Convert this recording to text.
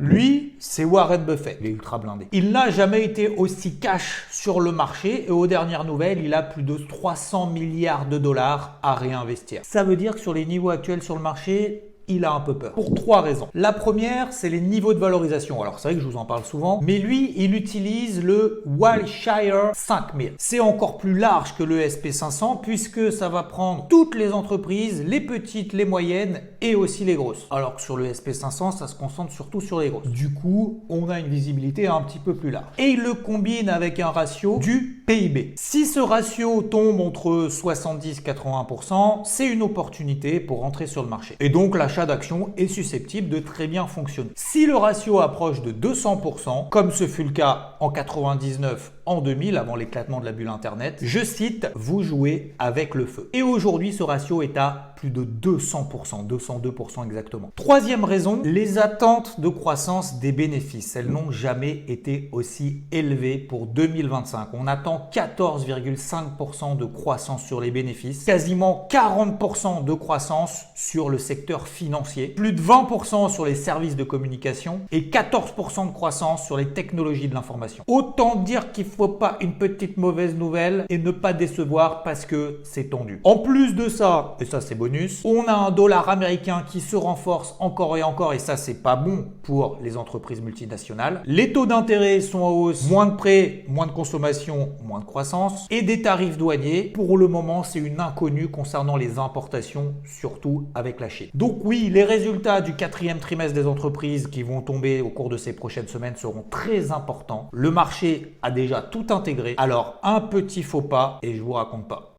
Lui, c'est Warren Buffett, il est ultra blindé. Il n'a jamais été aussi cash sur le marché et aux dernières nouvelles, il a plus de 300 milliards de dollars à réinvestir. Ça veut dire que sur les niveaux actuels sur le marché, il a un peu peur. Pour trois raisons. La première, c'est les niveaux de valorisation. Alors c'est vrai que je vous en parle souvent, mais lui, il utilise le Wilshire 5000. C'est encore plus large que le SP500 puisque ça va prendre toutes les entreprises, les petites, les moyennes et aussi les grosses. Alors que sur le SP500, ça se concentre surtout sur les grosses. Du coup, on a une visibilité un petit peu plus large. Et il le combine avec un ratio du PIB. Si ce ratio tombe entre 70 et 80%, c'est une opportunité pour rentrer sur le marché. Et donc l'achat d'actions est susceptible de très bien fonctionner. Si le ratio approche de 200%, comme ce fut le cas en 99, en 2000, avant l'éclatement de la bulle Internet, je cite, vous jouez avec le feu. Et aujourd'hui, ce ratio est à plus de 200%, 202% exactement. Troisième raison, les attentes de croissance des bénéfices. Elles n'ont jamais été aussi élevées pour 2025. On attend 14,5% de croissance sur les bénéfices, quasiment 40% de croissance sur le secteur financier, plus de 20% sur les services de communication et 14% de croissance sur les technologies de l'information. Autant dire qu'il ne faut pas une petite mauvaise nouvelle et ne pas décevoir parce que c'est tendu. En plus de ça, et ça c'est bonus, on a un dollar américain qui se renforce encore et ça c'est pas bon pour les entreprises multinationales. Les taux d'intérêt sont en hausse, moins de prêts, moins de consommation, moins de croissance et des tarifs douaniers. Pour le moment, c'est une inconnue concernant les importations, surtout avec la Chine. Donc oui, les résultats du quatrième trimestre des entreprises qui vont tomber au cours de ces prochaines semaines seront très importants. Le marché a déjà tout intégré. Alors un petit faux pas et je vous raconte pas.